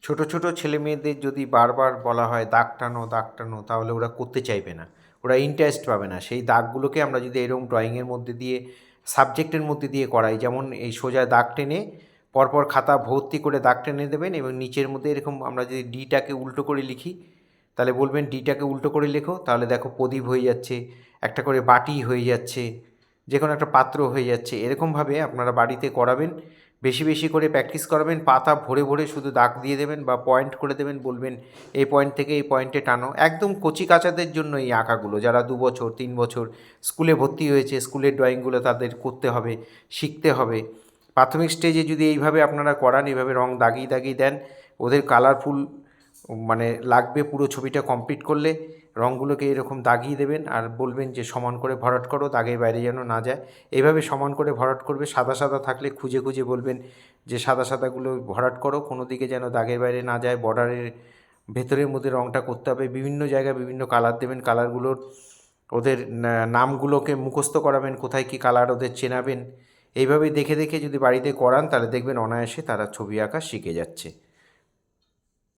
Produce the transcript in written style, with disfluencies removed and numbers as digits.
ছোট ছোট ছেলেমেয়েদের যদি বারবার বলা হয় দাগ টানো দাগ টানো, তাহলে ওরা করতে চাইবে না, ওরা ইন্টারেস্ট পাবে না। সেই দাগগুলোকে আমরা যদি এরকম ড্রয়িংয়ের মধ্যে দিয়ে, সাবজেক্টের মধ্যে দিয়ে করাই, যেমন এই সোজা দাগ টেনে পরপর খাতা ভর্তি করে দাগ টেনে দেবেন, এবং নিচের মধ্যে এরকম আমরা যদি ডিটাকে উল্টো করে লিখি, তাহলে বলবেন ডিটাকে উল্টো করে লেখো, তাহলে দেখো প্রদীপ হয়ে যাচ্ছে, একটা করে বাটি হয়ে যাচ্ছে, যে কোনো একটা পাত্র হয়ে যাচ্ছে। এরকমভাবে আপনারা বাড়িতে করাবেন, বেশি বেশি করে প্র্যাকটিস করাবেন, পাতা ভরে ভরে শুধু দাগ দিয়ে দেবেন বা পয়েন্ট করে দেবেন, বলবেন এই পয়েন্ট থেকে এই পয়েন্টে টানো। একদম কচি কাচাদের জন্য এই আঁকাগুলো, যারা 2 বছর 3 বছর স্কুলে ভর্তি হয়েছে, স্কুলের ড্রয়িংগুলো তাদের করতে হবে, শিখতে হবে। প্রাথমিক স্টেজে যদি এইভাবে আপনারা করান, এইভাবে রং দাগিয়ে দাগিয়ে দেন, ওদের কালারফুল মানে লাগবে পুরো ছবিটা কমপ্লিট করলে। রঙগুলোকে এরকম দাগিয়ে দেবেন আর বলবেন যে সমান করে ভরাট করো, দাগের বাইরে যেন না যায়। এইভাবে সমান করে ভরাট করবে, সাদা সাদা থাকলে খুঁজে খুঁজে বলবেন যে সাদা সাদাগুলো ভরাট করো, কোনো দিকে যেন দাগের বাইরে না যায়। বর্ডারের ভেতরের মধ্যে রঙটা করতে হবে, বিভিন্ন জায়গায় বিভিন্ন কালার দেবেন, কালারগুলোর ওদের নামগুলোকে মুখস্থ করাবেন, কোথায় কী কালার ওদের চেনাবেন। এইভাবে দেখে দেখে যদি বাড়িতে করান, তাহলে দেখবেন অনায়াসে তারা ছবি আঁকা শিখে যাচ্ছে।